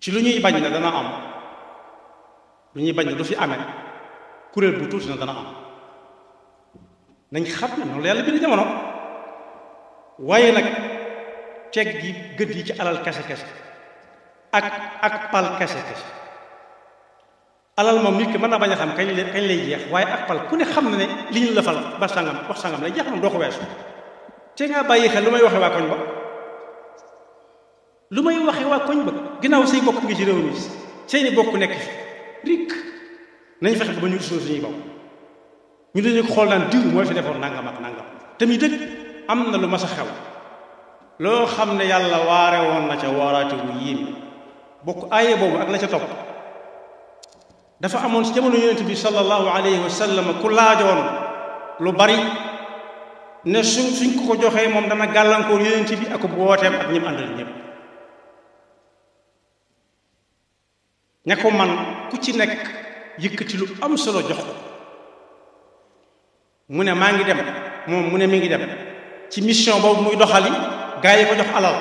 ci lu ñuy bañ ne dana am lu ñuy bañ ne du fi amee kuréel bu tuuti na dana am nañ xam ne noonu la yàlla bind jamono waaye nag teg gi gët yi ci alal kese kese ak pal kese kese alal moom nit ki mën na bañ a xam kañ lay jeex waaye ak pal ku ne xam na ne li ñu la fal ba sangam wax sangam lay jeex moom doo ko weesu te ngaa bàyyi xel lu may waxe waa koñ ba lu may waxe waa koñ ba ginnaaw say bokk ngi ci réew mi seeni bokk nekk fi rik nañ fexe ba ñu rusul suñuy bokk ñu dañu ko xool naan diw mooy fi defoon nangam ak nangam te muy dëgg am na lu mas a xew loo xam ne yàlla waare woon na ca waaraate wu yiim bokk aaye boobu ak la ca topp dafa amoon ci jamono yonent bi sallallahu alayhi wa sallam ku laajoon lu bari ne suñ ko joxee moom dana gàllankoor yonent bi ak booteem ak ñim àndal ñëpp ña ko man ku ci nekk yëkkati lu am solo jox ko mu ne maa ngi dem moom mu ne mi ngi dem ci mission boobu muy doxali gaa yi ko jox alal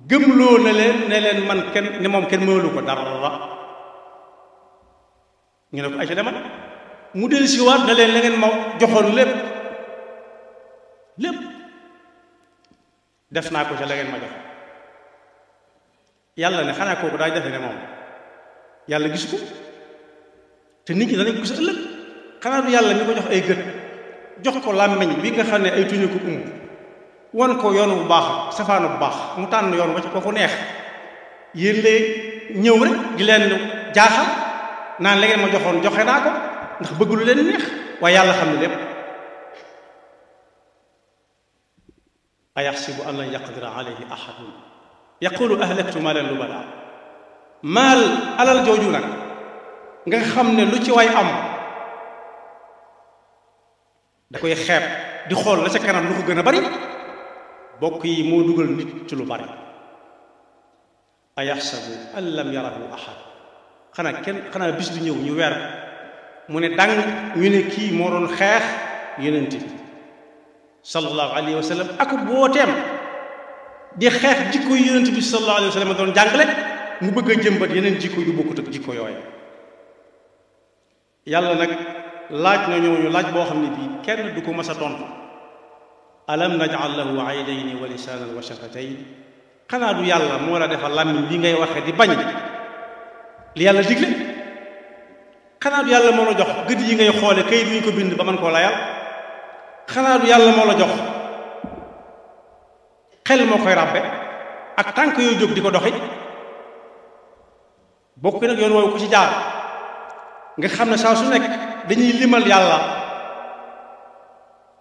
gëmloo na leen man kenn ne moom kenn mënalu ko dara ñu ne ko ay ca demal mu del si waat na leen la ngeen ma joxoon lépp def naa ko ca la ngeen ma jox yàlla ne xanaa kooku daa defe ne moom yàlla gis ko te nit ñi danañ ko gis ëllëg xanaa du yàlla mi ko jox ay gët jox ko làmmiñ bi nga xam ne ay tuñu ko wan ko yoon bu baax safaanu bu baax mu tànn yoon ba ci ko fu neex yéen lay ñëw rek di leen jaaxal naan la ngeen ma joxoon joxe naa ko ndax bëgg lu leen neex waaye yàlla xam ne lépp ayaxsibu an lan yaqdira alayhi ahadun yaqulu ahlaktu maalan lubada maal alal jooju nag nga xam ne lu ci waay am da koy xeeb di xool la ca kanam lu ko gën a bari bokk yi moo dugal nit ci lu bari ayaxsabu an lam yarahu ahad xanaa bis du ñëw ñu weer mu ne dang ñu ne kii moo doon xeex yonent bi sallallahu alayhi wa sallam ak booteem di xeex jikko yu yonent bi sallallahu alayhi wa sallam doon jàngale mu bëgg a jëmbat yeneen jikko yu bokkut ak jikko yooya yàlla nag laaj na ñooñu laaj boo xam ne bii kenn du ko mas a tontu alam naj'al lahu aynayni wa lisaanan wa shafatayn xanaa du yàlla moo la defal làmmiñ li ngay waxe di bañ li yàlla digle xanaa du yàlla moo la jox gët yi ngay xoole kayit yu ñu ko bind ba mën koo layal xanaa du yàlla moo la jox xel moo koy ràbbe ak tànk yooyu jóg di ko doxi bokk nag yoon woowu ku ci jaar nga xam ne saa su nekk dañuy limal yàlla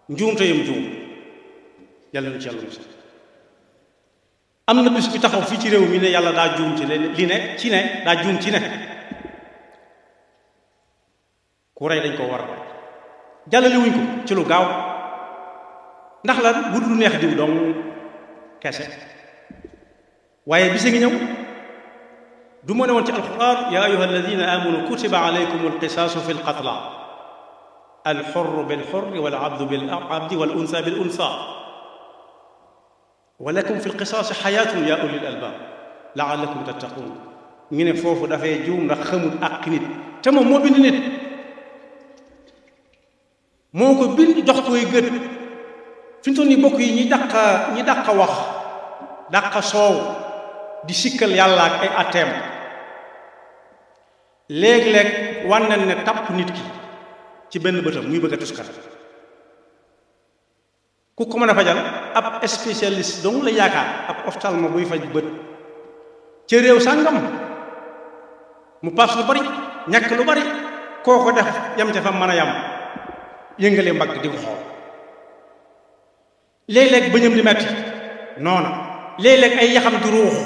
njuumte yam juum yàlla nu ci yàlla musal am na bis bi taxaw fii ci réew mi ne yàlla daa juum ci daa juum ci ne ku rey dañ ko war a rey jàllale wuñ ko ci lu gaaw ndax lan wut lu neex diw dong kese waaye bisa ngi ñëw du ma ne woon ci alquran ya ayuha alladina amanu kutiba alaykum alqisaasu fi alqatla alxurru bilxurri walabdu bilabdi walunsa bilunsa wa lakum fi lqisaasi xayaatun ya ulil albaab laalakum tattaquun ñu ne foofu dafay juum ndax xamul àq nit te moom moo bind nit moo ko bind jox koy gët fi mu toll nii bokk yi ñi dàq wax dàq soow di sikkal yàlla ak ay atteem léeg-léeg wànneen ne tàpp nit ki ci benn bëtam muy bëgg a tuskat ku ko mën a fajal ab spécialiste dong la yaakaar ab ophtalmo buy faj bët ca réew sàngam mu paas lu bari ñàkk lu bari koo ko def yam ca fa mën a yam yëngale mbagg di ko xool léeg-léeg bëñam di metti noona léeg-léeg ay yaxam di ruux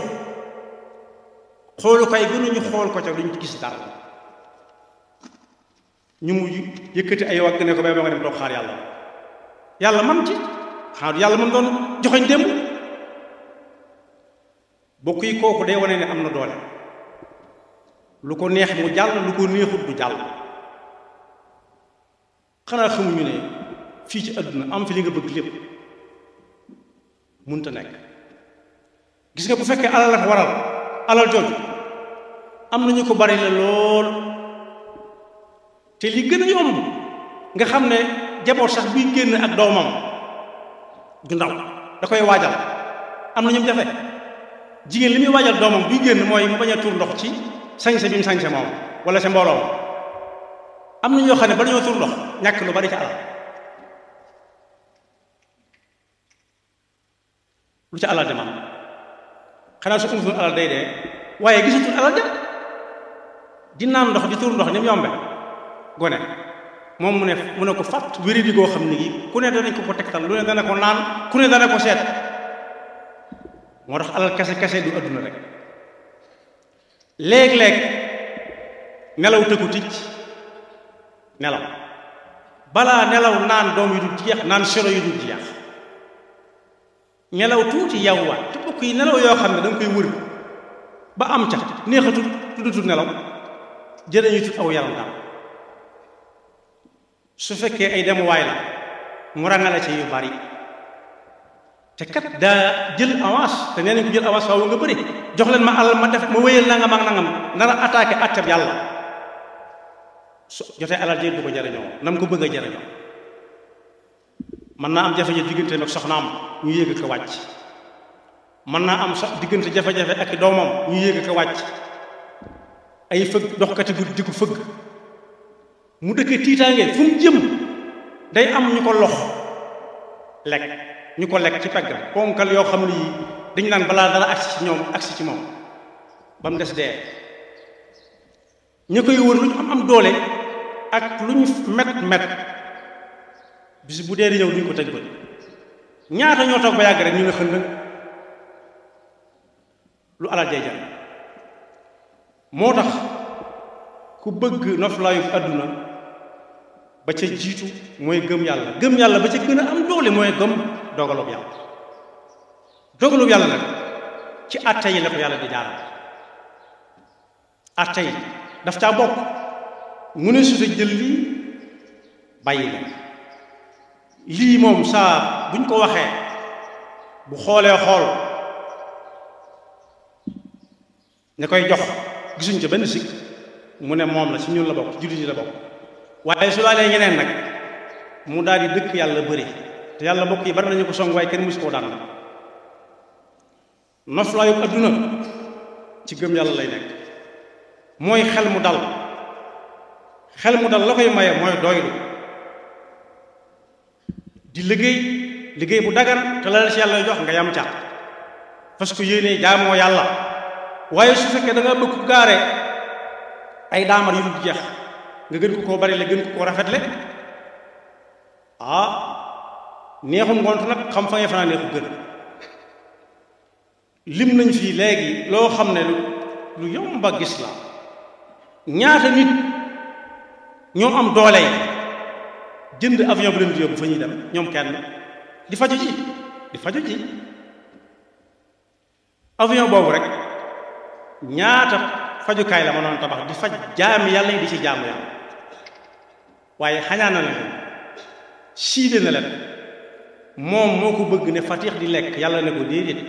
xoolu kay gënuñu xool ko ca duñ gis dara ñu mujj yëkkati ay wagg ne ko bay ba nga dem toog xaar yàlla man ci xanaa du yàlla man doon joxoñ démb bokk yi kooku day wane ne am na doole lu ko neex mu jàll lu ko neexut du jàll xanaa xamuñu ne fii ci àdduna am fi li nga bëgg lépp mënta nekk gis nga bu fekkee alal la ko waral alal jooju am nañu ko bari la lool te li gën a yomb nga xam ne jaboot sax buy génn ak doomam du ndaw da koy waajal am na ñoom jafe jigéen li muy waajal doomam buy génn mooy mu bañ a tuur ndox ci sañse bi mu sañse moom wala sa mbooloo am na ñoo xam ne ba dañoo tuur ndox ñàkk lu bari ci alal lu ci alal demam xanaa su umutul alal day dee waaye gisatul alal ja di naan ndox di tuur ndox ni mu yombe gone moom mu ne ko fàtt wéri di goo xam ne gi ku ne danañ ko tegtal lu ne dana ko naan ku ne dana ko seet moo tax alal kese du adduna rek léeg-léeg nelaw tëkku ticc nelaw balaa nelaw naan doom yu dul jeex naan selo yu dul jeex nelaw tuuti yawwaat te bokk yi nelaw yoo xam ne da nga koy wër ba am ca neexatul tuddatul nelaw jërëñu tut aw yaram daal su fekkee ay demuwaay la mu rangale ci yu bari te kat daa jël avance te nee nañ ko jël avance waaw nga bëri jox leen ma alal ma def ma wéyal nangam ak nangam nar a attaqué attab yàlla su jotee alal jël du ko jariñoo nam ko bëgg a jariñoo mën naa am jafe-jafe diggante ak soxnaam ñu yéeg ko wàcc mën naa am diggante jafe-jafe ak doomam ñu yéeg ko wàcc ay fëgg doxkati guddi di ko fëgg mu dëkkee tiitaange fu mu jëm day am ñu ko lox lekk ñu ko lekk ci peggam ponkal yoo xam ne yii dañu naan balaa dara agsi ci moom ba mu des dee ñu koy wër lu ñu am doole ak lu ñu met bis bu dee di ñëw duñ ko tëj bët ñaata ñoo toog ba yàgg rek ñu ne xënd lu alal jay jar moo tax ku bëgg noflaayu àdduna ba ca jiitu mooy gëm yàlla ba ca gën a am doole mooy gëm dogalub yàlla nag ci atte yi la ko yàlla di jaaral atte yi daf caa bokk mu ne su jël lii bàyyi la lii moom saa buñ ko waxee bu xoolee xool ña koy jox gisuñ ca benn sikk mu ne moom la ci ñun la bokk jullit yi la bokk waaye su laalee ñeneen nag mu daal di dëkk yàlla bëri te yàlla bokk yi bari nañu ko song waaye kenn musu koo daan la noflaayu adduna ci gëm yàlla lay nekk mooy xel mu dal la koy maye mooy doylu di liggéey bu dagan te la ci yàlla jox nga yam ca parce que yéene jaamoo yàlla waaye su fekkee da nga bëgg gaare ay daamar yu dul jeex nga gën ko koo bari la gën ko koo rafetle neexum ngont nag xam fa nga fanaa neexu gën lim nañ fii léegi loo xam ne lu yomba gis la ñaata nit ñoo am doole yi jënd avion bu leen di yóbbu fa ñuy dem ñoom kenn di faju ji avion boobu rek ñaata fajukaay la mënoon tabax di faj jaami yàlla yi di ci jaamu yàlla waaye xañaan na leen siide na leen moom moo ko bëgg ne fatix di lekk yàlla ne ko déedéet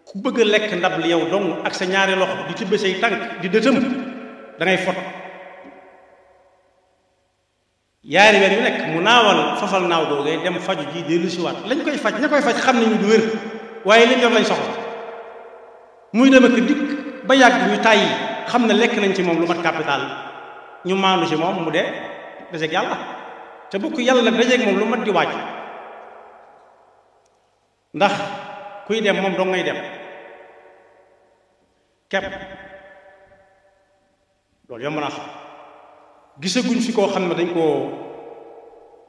ku bëgg a lekk ndab li yow dong ak sa ñaari loxo di tibbe say tànk di dëtëm da ngay fot yaari weer yu nekk mu naawal fafal naaw doogee dem faju ji dellu si waat lañ koy faj ña koy faj xam nañu du wér waaye liñ yor lañ soxla muy dem ak dikk ba yàgg ñu tàyyi xam ne lekk nañ ci moom lu mat capital ñu maandu ci moom mu dee dajeeg yàlla te bokk yàlla nag dajeeg moom lu mat di wàcc ndax kuy dem moom doo ngay dem kepp loolu yomb naa xam gisaguñ fi koo xam ne dañ koo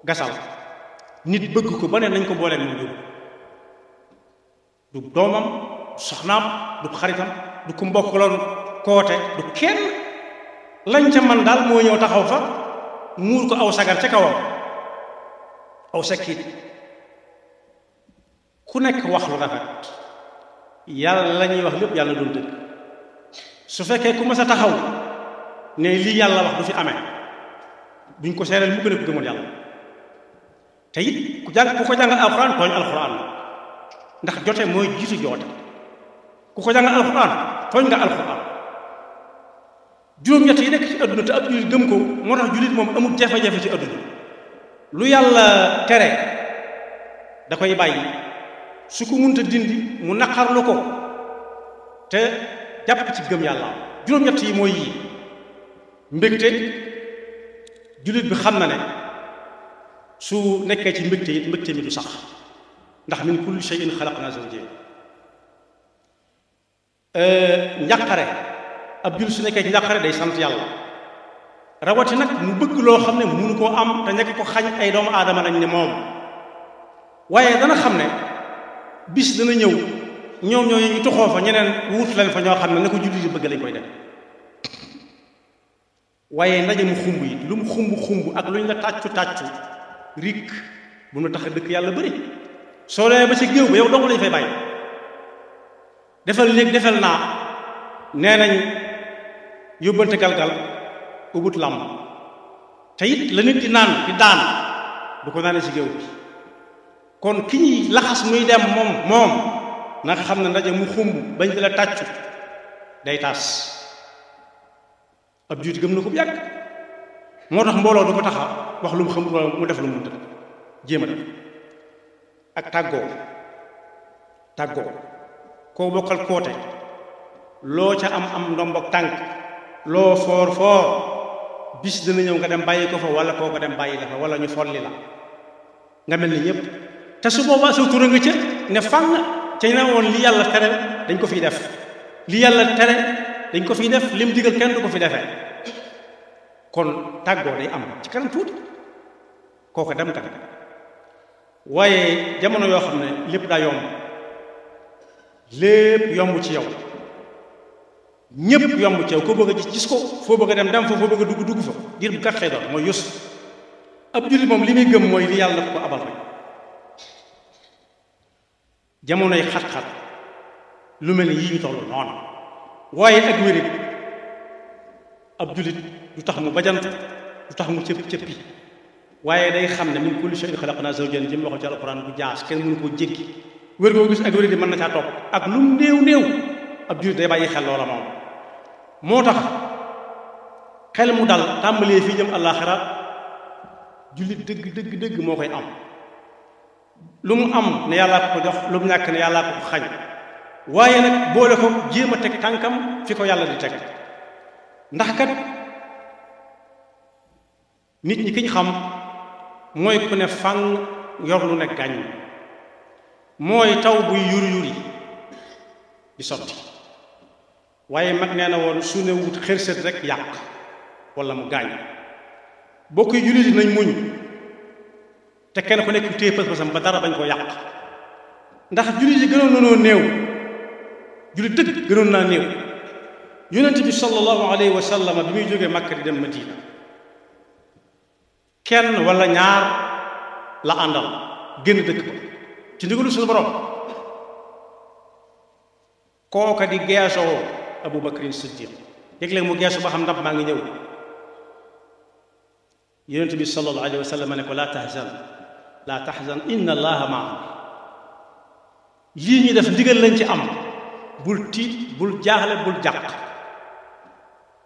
gasal nit bëgg ko ba ne nañ ko booleeg moom jóg du doomam soxnaam du xaritam du ku mbokkaloon koote du kenn lañ ca man daal moo ñëw taxaw fa muur ko aw sagar ca kawam aw sakkiit ku nekk wax lu rafet yàlla la ñuy wax lépp yàlla doon dëgg su fekkee ku mas a taxaw ne lii yàlla wax du fi amee duñ ko seereel mu gën a gëmoon yàlla te it ku ko jàngal alxuraan tooñ alxuraan ndax jote mooy jiitu joote ku ko jàngal alxuraan tooñ nga alxuraan juróom-ñett yi nekk ci adduna te ab jullit gëm ko moo tax jullit moom amul jafe-jafe ci adduna lu yàlla tere da koy bàyyi su ko munta dindi mu naqarlu ko te jàpp ci gëm yàlla juróom-ñett yi mooy yii mbégte jullit bi xam na ne su nekkee ci mbégte it mbégte mi du sax ndax min kulli shay'in xalaqna zawjayn njàqare ab jullit su nekkee ci njàqare day sant yàlla rawati nag mu bëgg loo xam ne mënu koo am te nekk ko xañ ay doomu aadama nañ ne moom waaye dana xam ne bis dana ñëw ñoom ñooñu ñu toxoo fa ñeneen wut leen fa ñoo xam ne na ko jullit yi bëgg lañ koy def waaye ndaje mu xumb yi lu mu xumb ak lu ñu la tàccu rik bu mu tax a dëkk yàlla bëri soo demee ba ci géew ba yow dong lañ fay bàyyi defal léegi defal naa nee nañ yóbbante galgal ubut làmb te it la nit di naan di daan du ko naanee ci géew bi kon ki ñuy laxas muy dem moom na nga xam ne ndaje mu xumb bañ di la tàccu day taas ab juuti gëm na ko bu yàgg moo tax mbooloo du ko taxa wax lu mu xamul wala mu def lu mu mënta jéem a def ak tàggoo koo bokkal koote loo ca am ndombok tànk loo foor bis dina ñëw nga dem bàyyi ko fa wala koo ko dem bàyyi la fa wala ñu folli la nga mel ni ñëpp te su boobaa sa tura nga ca ne fànn ca ñu ne woon li yàlla tere dañ ko fiy def li yàlla tere dañ ko fiy def lim digal kenn du ko fi defee kon tàggoo day am ci kanam tuuti kooku dem kat waaye jamono yoo xam ne lépp daa yomb lépp yomb ci yow ñépp yomb ci yow ko bëgg a gis ko foo bëgg a dem fa foo bëgg a dugg fa diir bu gàtt xëy doon mooy yus ab jullit moom li muy gëm mooy li yàlla ko abal rek jamonoy xat-xat lu mel ni yii ñu toll noonu waaye ak wérit ab jullit du tax mu bajant du tax mu cëppi waaye day xam ne min kulli shay'in xalaqnaa zawjayn jëm waxo ci alquran bu jaas kenn mënu koo jéggi wér goo gis ak wérit di mën na caa topp ak lu mu néew ab jullit day bàyyi xel loola moom moo tax xel mu dal tàmbalee fii jëm àllaaxira jullit dëgg moo koy am lu mu am ne yàllaa ko jox lu mu ñàkk ne yàllaa ko xañ waaye nag boole ko jéem a teg tànkam fi ko yàlla di teg ndax kat nit ñi ki ñu xam mooy ku ne fang yor lu ne gàññ mooy taw buy yuri di sotti waaye mag nee na woon su ne wut xërset rek yàq wala mu gaañ bokk yi jullit yi nañ muñ te kenn ku nekk téye pës-pësam ba dara bañ koo yàq ndax jullit yi gënoon nanoo néew jullit dëgg gënoon naa néew yonent bi sallallahu alayhi wa sallam bi muy jógee Makka di dem Madina kenn wala ñaar la àndal génn dëkk ba ci ndigalu suñu borom kooka di geesoo Abu Bakrin Siddiq léeg-léeg mu geesu ba xam ndab maa ngi ñëw yonent bi sallallahu alayhi wa sallam ne ko laa tahzan inna allaha maana lii ñu def ndigal lañ ci am bul tiit bul jaaxle bul jàq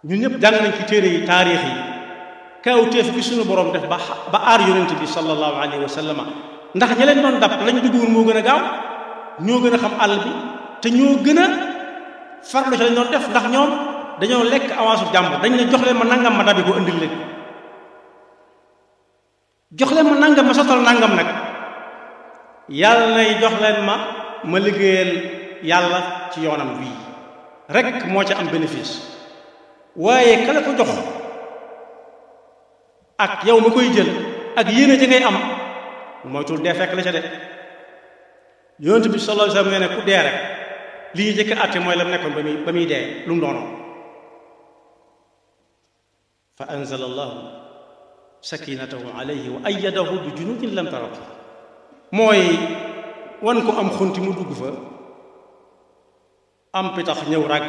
ñun ñëpp jàng nañ ci téere yi taarix yi kawteef bi suñu borom def ba aar yonent bi sallallahu alayhi wa sallam ndax ña leen doon dab lañ duggoon moo gën a gaaw ñoo gën a xam àll bi te ñoo gën a farlu ci lañ doon def ndax ñoom dañoo lekk avance u jàmbur dañ ne jox leen ma nangam ma dabi ko indil leen jox leen ma nangam ma sottal nangam nag yàlla nay jox leen ma liggéeyal yàlla ci yoonam wii rek moo ca am bénéfice waaye kala ko jox ak yow ma koy jël ak yéene ja ngay am moytul dee fekk la ca de yonent bi sallallahu alayhi wa sallam nee ne ku dee rek li ñu jëkk àtte mooy la mu nekkoon ba muy dee lu mu doonoon fa anzala allahu sakinatahu alayhi wa ayyadahu bi junudin lam tarawha mooy wan ko am xunti mu dugg fa am pitax ñëw rag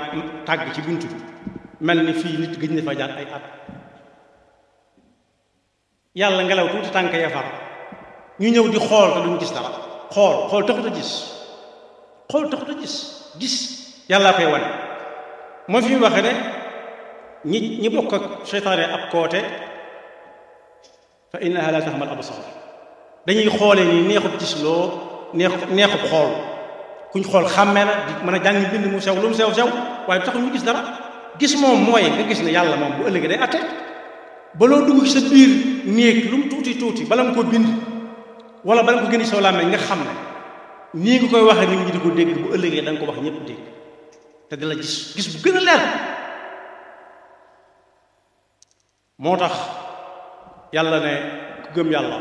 tàgg ci bunt bi mel ni fii nit gëj na fa jaar ay at yàlla ngelaw tuuti tànk ya far ñu ñëw di xool te duñ gis dara xool taxut a gis gis yàllaa koy wane mooy fi mu waxee ne ñi bokk ak seytaane ab koote fa innaha la taxmal absar dañuy xoolee ni neexub gis loo neexub xool kuñ xool xàmmee la di mën a jàng bind mu sew lu mu sew sew waaye taxul ñu gis dara gis moom mooy nga gis ne yàlla moom bu ëllëgee day atte ba loo dugg ci sa biir néeg lu mu tuuti tuuti bala nga ko bind wala bala nga ko génn ci sa làmmiñ nga xam ne nii nga koy waxee nit ñi di ko dégg bu ëllëgee da nga ko wax ñëpp dégg te di la gis bu gën a leer moo tax yàlla ne ku gëm yàlla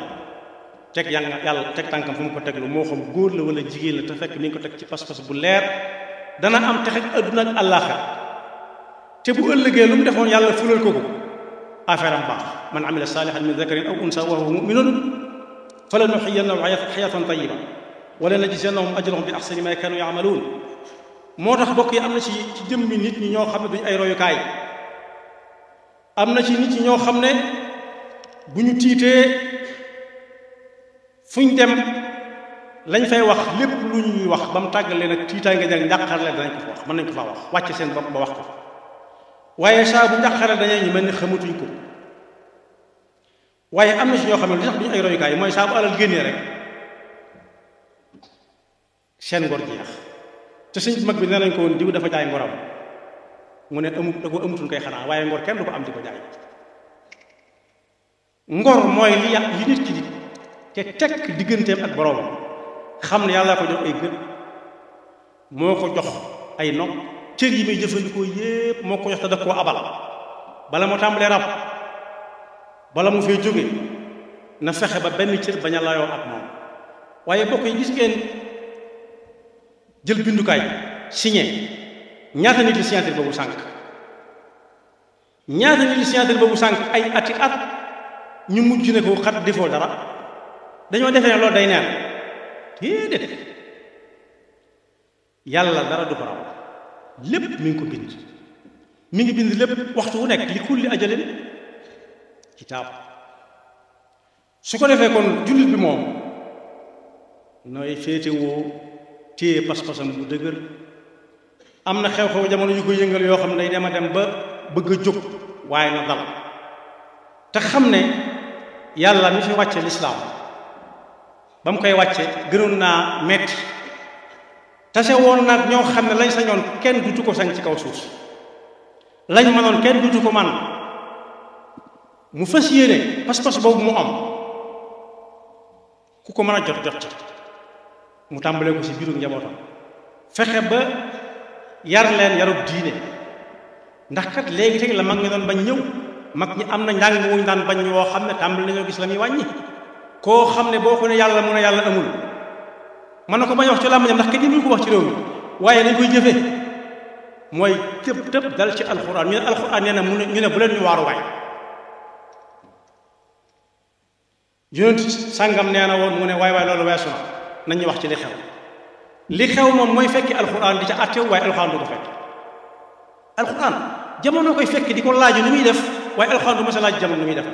teg yàlla teg tànkam fu mu ko teg lu moo xam góor la wala jigéen la te fekk mi ngi ko teg ci pas-pas bu leer dana am texe adduna ak àllaaxira te bu ëllëgee lu mu defoon yàlla fulal ko affaire am baax man amila saalihan min dakarin aw unsa wa huwa muminun falanuhyiyannahu hayatan tayyiba wala najziyannahum ajrahum bi ahsani ma kanu ya'malun moo tax bokk yi am na ci jëmmi nit ñi ñoo xam ne duñ ay royukaay am na ci nit ñi ñoo xam ne bu ñu tiitee fuñ dem lañ fay wax lépp lu ñuy wax ba mu tàggalee nag tiitaay nga jàng njàqarle danañ ko fa wax mën nañ ko faa wax wàcce seen bopp ba wax ko waaye saa bu njàqare dañee ñu mel ni xamatuñ ko waaye am na ci ñoo xam ne li tax duñu ay royukaay mooy saa bu alal génnee rek seen ngor jeex te sëñ mag bi nee nañ ko woon diw dafa jaay ngoram mu ne da ko amutul koy xanaa waaye ngor kenn du ko am di ko jaay ngor mooy li nit ki di te tekk digganteem ak boroom xam ne yàlla ko jox ay gët moo ko jox ay nopp cër yi muy jëfandikoo yépp moo ko jox te daf koo abal bala mu tàmbalee rab bala mu fay jóge na fexe ba benn cër bañ a layoo ak moom waaye bokk yi gis ngeen jël bindukaay signé ñaata nit li signature boobu sànq ñaata nit li signature boobu sànq ay ati at ñu mujj ne ko xat defoo dara dañoo defee ne loolu day neen déedéet yàlla dara du ko raw lépp mi ngi ko bind mi ngi bind lépp waxtu wu nekk li kulli ajalin kitaab su ko defee kon jullit bi moom nooy féetewoo téye pas-pasam bu dëgër am na xew-xew jamono yu ko yëngal yoo xam ne day dem a dem ba bëgg a jóg waaye na dal te xam ne yàlla mi fi wàcce lislaam ba mu koy wàcce gënoon naa metti tase woon nag ñoo xam ne lañ sañoon kenn dutu ko sañ ci kaw suuf lañ mënoon kenn dutu ko man mu fas yéene pas-pas boobu mu am ku ko mën a jot ci mu tàmbalee ko ci biiru njabootam fexe ba yar leen yarub diine ndax kat léegi teg la mag ñi doon bañ ñëw mag ñi am na njàng wuñ daan bañ woo xam ne tàmbali nañoo gis la muy wàññi koo xam ne boo ko ne yàlla mu ne yàlla amul mën na ko bañ wax ci làmmiñam ndax kenn ñu ko wax ci réew mi waaye dañ koy jëfe mooy tëb dal ci alxuraan ñu ne alxuraan nee na ñu ne bu leen ñu waaru waay yonent sàngam nee na woon mu ne waay loolu weesu na nañ ñu wax ci li xew moom mooy fekki alxuraan di ca àttew waaye alxuraan du ko fekk alxuraan jamono koy fekk di ko laaju nu muy def waaye alxuraan du ma sa laaj jamono nu muy def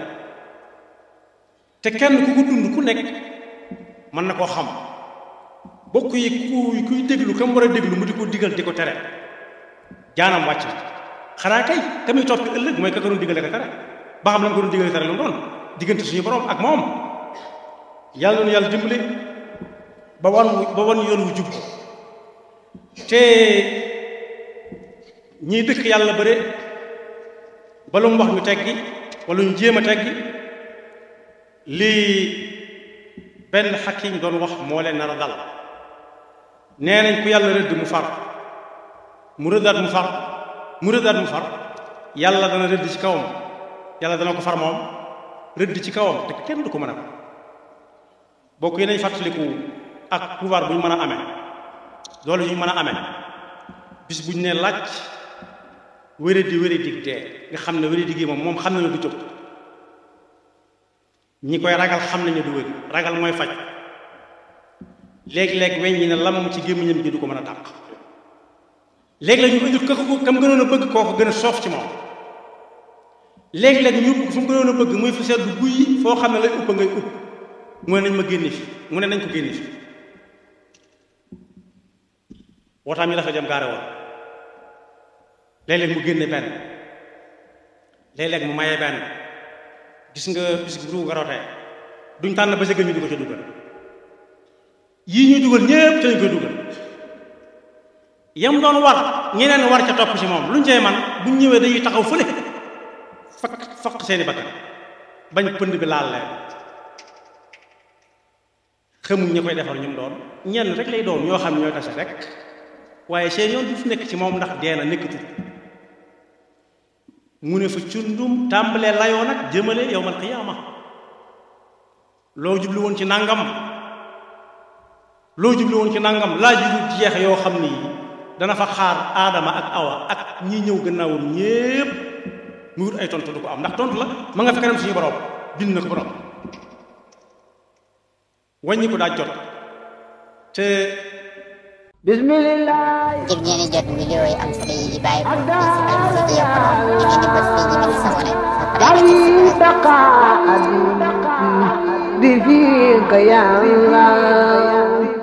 te kenn ku ko dund ku nekk mën na koo xam bokk yi kuy déglu kam war a déglu mu di ko digal di ko tere jaanam wàcc na xanaa kay ka muy toppi ëllëg mooy ka ko doon digale ko tere ba xam la mu ko doon digale tere lu mu doon diggante suñu borom ak moom yàlla noonu yàlla dimbali ba wan yoon wu jub te ñiy dëkk yàlla bëre ba lu mu wax ñu teggi wala ñu jéem a teggi lii benn xakim doon wax moo leen nar a dal nee nañ ku yàlla rëdd mu far mu rëddaat mu far yàlla dana rëdd ci kawam yàlla dana ko far moom rëdd ci kawam te kenn du ko mën a bokk yi nañ fàttaliku ak pouvoir bu ñu mën a amee doole yu ñu mën a amee bis bu ñu ne laaj wéradi dee nga xam ne wéradi gi moom xam nañu du jóg ñi koy ragal xam nañu du wér ragal mooy faj léeg-léeg weñ ñi ne lam ci gémmiñam gi du ko mën a dàq léeg-léeg ñu indil ko kam gënoon a bëgg kooku gën a soof ci moom léeg-léeg ñu fu mu gënoon a bëgg muy fa seddu guy foo xam ne lay upp ngay upp mu ne nañ ma génne fi mu ne nañ ko génne fi wootaam yi dafa jëm gaare woon léeg-léeg mu génne benn léeg-léeg mu maye benn gis nga bis bu ruu nga rotee duñ tànn ba sëgg ñu di ko ca dugal yii ñuy dugal ñépp te ñu koy dugal yam doon war ñeneen war ca topp ci moom luñ cey man buñ ñëwee dañuy taxaw fële faq seeni bakkan bañ pënd bi laal leen xamuñ ña koy defar ñum doon ñenn rek lay doon ñoo xam ñooy tase rek waaye seen yoon du fi nekk ci moom ndax dee na nekkatu mu ne fa cundum tàmbalee layoo nag jëmale yawmal qiyaama loo jublu woon ci nangam laaj yu jeex yoo xam ni dana fa xaar aadama ak awa ak ñi ñëw gannaawam ñépp mu wut ay tontu du ko am ndax tontu la ma nga fi kanam suñu borom bind na ko borom wàññi ko daa jot te bismillah ngir ngeen di jot vidéo yi am solo yi di bàyyi ko ci Al-Mouridiyyah Pro da ngeen di bës fii ñu bind s'abonner bi fiika ya Allah